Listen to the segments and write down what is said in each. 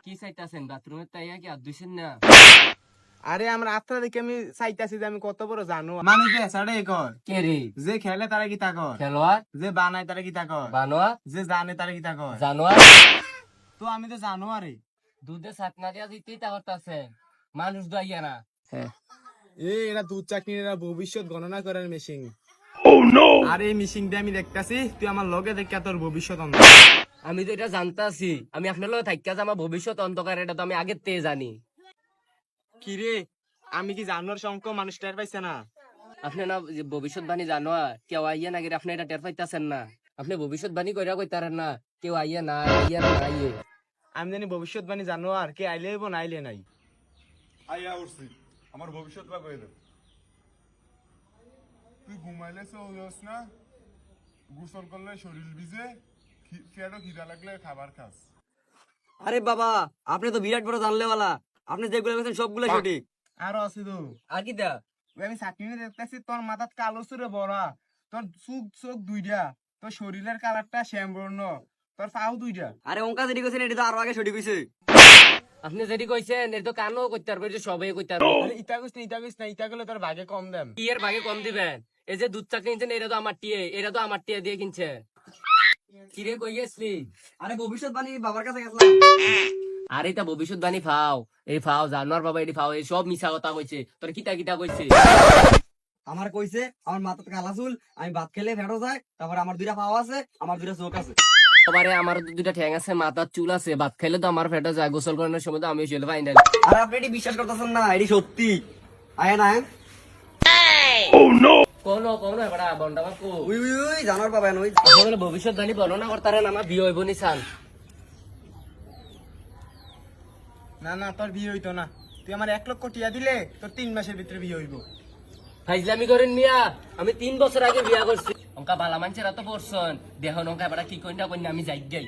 কি চাইতাছেন বাথরুমের তাইয়া কি আর দুইছেন না? আরে আমার আত্রা দেখে আমি চাইতাছি যে আমি কত বড় জানো মানুষ বেসাড়ে কর কে রে? যে খেলে তারা কি তা কর খেলোয়াড়, যে বানায় তারা কি তা কর বানোয়ার, যে জানে তারা কি তা কর জানোয়ার। তো আমি তো জানো আরে দুধে ছাকনা দিয়া দিতেই তা করতাছেন, মানুষ দাইয়া না। এরা দুধ চাকরি এরা ভবিষ্যৎ গণনা করার মেশিন। আর এই মেশিন দিয়ে আমি দেখতাছি তুই আমার লগে দেখা তোর ভবিষ্যৎ অন্ধকার। আমি তো এটা জানতাছি, আমি আপনার লগে থাইকা যে আমার ভবিষ্যৎ অন্ধকার এটা তো আমি আগের থেকে জানি। কি রে আমি কি জানোর সংখ্য মানুষ টের পাইছে না? আপনি না যে ভবিষ্যৎবাণী জানোয়া কেউ আইয়া না গেলে আপনি এটা টের পাইতাছেন না। আপনি ভবিষ্যৎবাণী কইরা কইতারেন না কেউ আইয়া না আইয়া না আইয়ে। আমি জানি ভবিষ্যৎবাণী জানো আর কে আইলে হইব না আইলে নাই। আইয়া উঠছি আমার ভবিষ্যৎ বা কয়ে দে। তুই ঘুমাইলে চৌলস না, গোসল করলে শরীর ভিজে, পেটও খিদা লাগলে খাবার খাস। আরে বাবা, আপনি তো বিরাট বড় জানলেওয়ালা। আপনি যেগুলো বলছেন সবগুলো সঠিক। আর আছে তো আর কি দা? ওই আমি চাকরি দেখতেছি তোর মাথাত কালো চুরে বড়া, তোর চোখ চোখ দুইটা, তোর শরীরের কালারটা শ্যামবর্ণ, তোর পাও দুইটা। আরে অঙ্কা যেটি কইছেন এটি তো আরো আগে সঠিক হইছে। আপনি যেটি কইছেন এটা তো কানও কইতে পারবে, এটা সবাই কইতে পারবে। আরে ইটা কইস না ইটা গেলে তোর ভাগে কম দেন। কি এর ভাগে কম দিবেন? এই যে দুধ চা কিনছেন এটা তো আমার টিয়ে, এটা তো আমার টিয়ে দিয়ে কিনছে। কিরে কই গেছলি? আরে ভবিষ্যৎবাণী বাবার কাছে গেছিলাম। আর এটা ভবিষ্যৎবাণী ফাও, এই ফাও জানোয়ার বাবা এটি ফাও, এই সব মিছা কথা কইছে। তোর কিটা কিটা কইছে? আমার কইছে আমার মাথাতে কালা চুল, আমি ভাত খেলে ফেটো যায়, তারপর আমার দুইটা পাও আছে, আমার দুইটা চোখ আছে। এবারে আমার দুইটা ঠ্যাং আছে, মাথার চুল আছে, ভাত খাইলে তো আমার ফেটে যায়, গোসল করানোর সময় তো আমি চলে ফাইনাল। আরে আপনি এটি বিশ্বাস করতেছেন না, এটি সত্যি। আয় না কোন কোন এবারে বন্ডা বাপু উই উই উই জানার পাবেন ওই। আপনারা ভবিষ্যৎবাণী বর্ণনা করতারেন, আমার বিয়ে হইব নিছান। না না তোর বিয়ে হইতো না, তুই আমার 1 লক্ষ টিয়া দিলে তোর 3 মাসের ভিতরে বিয়ে হইব। ফাইজলামি করেন মিয়া, আমি 3 বছর আগে বিয়া করছি। অঙ্কা বালা মানুষেরা তো পড়ছেন, দেহ নঙ্কা এবার কি কইনা কইনা আমি যাই গাই।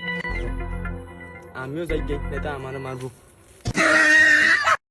আমিও যাই গে, এটা আমার মারবো।